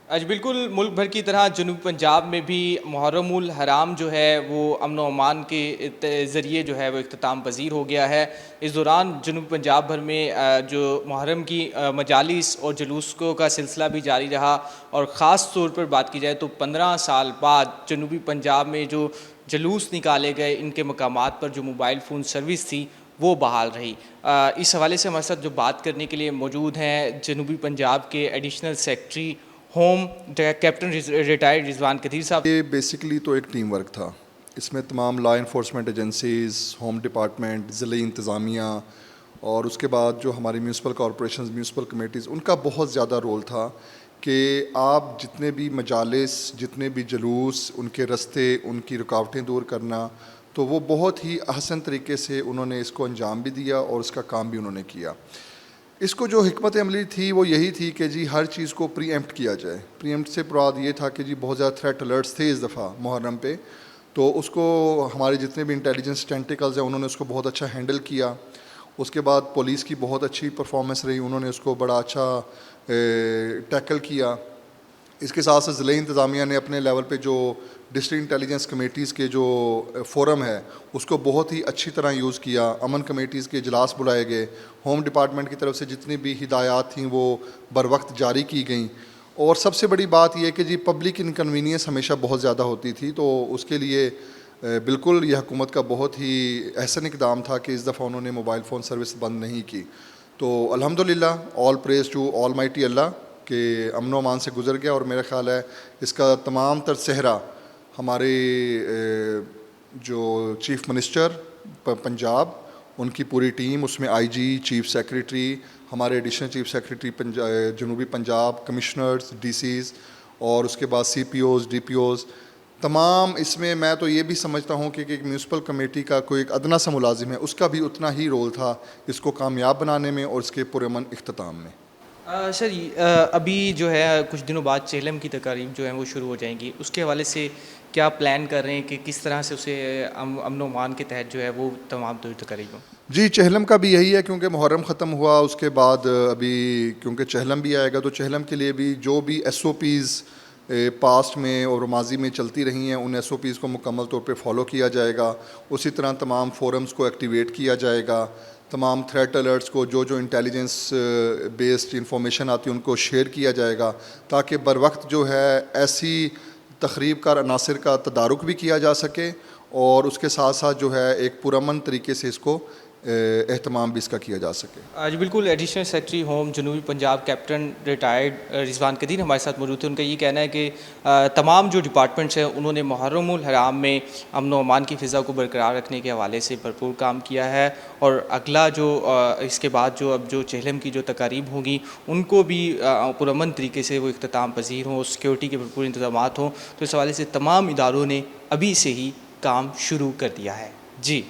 آج بالکل ملک بھر کی طرح جنوبی پنجاب میں بھی محرم الحرام جو ہے وہ امن و امان کے ذریعے جو ہے وہ اختتام پذیر ہو گیا ہے۔ اس دوران جنوبی پنجاب بھر میں جو محرم کی مجالس اور جلوسوں کا سلسلہ بھی جاری رہا، اور خاص طور پر بات کی جائے تو 15 سال بعد جنوبی پنجاب میں جو جلوس نکالے گئے، ان کے مقامات پر جو موبائل فون سروس تھی وہ بحال رہی۔ اس حوالے سے ہمارے ساتھ جو بات کرنے کے لیے موجود ہیں جنوبی پنجاب کے additional secretary home captain retired Rizwan Qadeer صاحب۔ یہ بیسکلی تو ایک ٹیم ورک تھا، اس میں تمام law enforcement agencies, home department, ضلعی انتظامیہ اور اس کے بعد جو ہماری میونسپل کارپوریشنز، میونسپل کمیٹیز، ان کا بہت زیادہ رول تھا کہ آپ جتنے بھی مجالس، جتنے بھی جلوس، ان کے رستے، ان کی رکاوٹیں دور کرنا، تو وہ بہت ہی احسن طریقے سے انہوں نے اس کو انجام بھی دیا اور اس کا کام بھی انہوں نے کیا۔ اس کو جو حکمت عملی تھی وہ یہی تھی کہ جی ہر چیز کو پری ایمپٹ کیا جائے۔ پری ایمپٹ سے مراد یہ تھا کہ جی بہت زیادہ تھریٹ الرٹس تھے اس دفعہ محرم پہ، تو اس کو ہمارے جتنے بھی انٹیلیجنس ٹینٹیکلز ہیں انہوں نے اس کو بہت اچھا ہینڈل کیا۔ اس کے بعد پولیس کی بہت اچھی پرفارمنس رہی، انہوں نے اس کو بڑا اچھا ٹیکل کیا۔ اس کے ساتھ ساتھ ضلعی انتظامیہ نے اپنے لیول پہ جو ڈسٹرکٹ انٹیلیجنس کمیٹیز کے جو فورم ہے اس کو بہت ہی اچھی طرح یوز کیا۔ امن کمیٹیز کے اجلاس بلائے گئے، ہوم ڈپارٹمنٹ کی طرف سے جتنی بھی ہدایات تھیں وہ بر وقت جاری کی گئیں، اور سب سے بڑی بات یہ کہ جی پبلک انکنوینئنس ہمیشہ بہت زیادہ ہوتی تھی، تو اس کے لیے بالکل یہ حکومت کا بہت ہی احسن اقدام تھا کہ اس دفعہ انہوں نے موبائل فون سروس بند نہیں کی۔ تو الحمدللہ آل پریز ٹو آل مائٹی اللہ کہ امن و امان سے گزر گیا، اور میرا خیال ہے اس کا تمام تر صحرا ہمارے جو چیف منسٹر پنجاب، ان کی پوری ٹیم، اس میں آئی جی، چیف سیکریٹری، ہمارے ایڈیشنل چیف سیکریٹری جنوبی پنجاب، کمشنرز، ڈی سیز، اور اس کے بعد CPOs, DPOs, تمام اس میں تو یہ بھی سمجھتا ہوں کہ ایک میونسپل کمیٹی کا کوئی ایک ادنا سا ملازم ہے، اس کا بھی اتنا ہی رول تھا اس کو کامیاب بنانے میں اور اس کے پرامن اختتام میں۔ سر ابھی جو ہے کچھ دنوں بعد چہلم کی تقاریب جو ہیں وہ شروع ہو جائیں گی، اس کے حوالے سے کیا پلان کر رہے ہیں کہ کس طرح سے اسے امن و امان کے تحت جو ہے وہ تمام تقاریب ہوں؟ جی چہلم کا بھی یہی ہے، کیونکہ محرم ختم ہوا اس کے بعد ابھی کیونکہ چہلم بھی آئے گا، تو چہلم کے لیے بھی جو بھی ایس او پیز پاسٹ میں اور ماضی میں چلتی رہی ہیں ان ایس او پیز کو مکمل طور پہ فالو کیا جائے گا۔ اسی طرح تمام فورمز کو ایکٹیویٹ کیا جائے گا، تمام تھریٹ الرٹس کو جو انٹیلیجنس بیسڈ انفارمیشن آتی ہے ان کو شیئر کیا جائے گا، تاکہ بر وقت جو ہے ایسی تخریب کار عناصر کا تدارک بھی کیا جا سکے، اور اس کے ساتھ ساتھ جو ہے ایک پرامن طریقے سے اس کو اہتمام بھی اس کا کیا جا سکے۔ آج بالکل ایڈیشنل سیکرٹری ہوم جنوبی پنجاب کیپٹن ریٹائرڈ رضوان قدیر ہمارے ساتھ موجود تھے۔ ان کا یہ کہنا ہے کہ تمام جو ڈپارٹمنٹس ہیں انہوں نے محرم الحرام میں امن و امان کی فضا کو برقرار رکھنے کے حوالے سے بھرپور کام کیا ہے، اور اگلا جو اس کے بعد جو چہلم کی جو تقاریب ہوں گی ان کو بھی پرامن طریقے سے وہ اختتام پذیر ہوں، سیکیورٹی کے بھرپور انتظامات ہوں، تو اس حوالے سے تمام اداروں نے ابھی سے ہی کام شروع کر دیا ہے۔ جی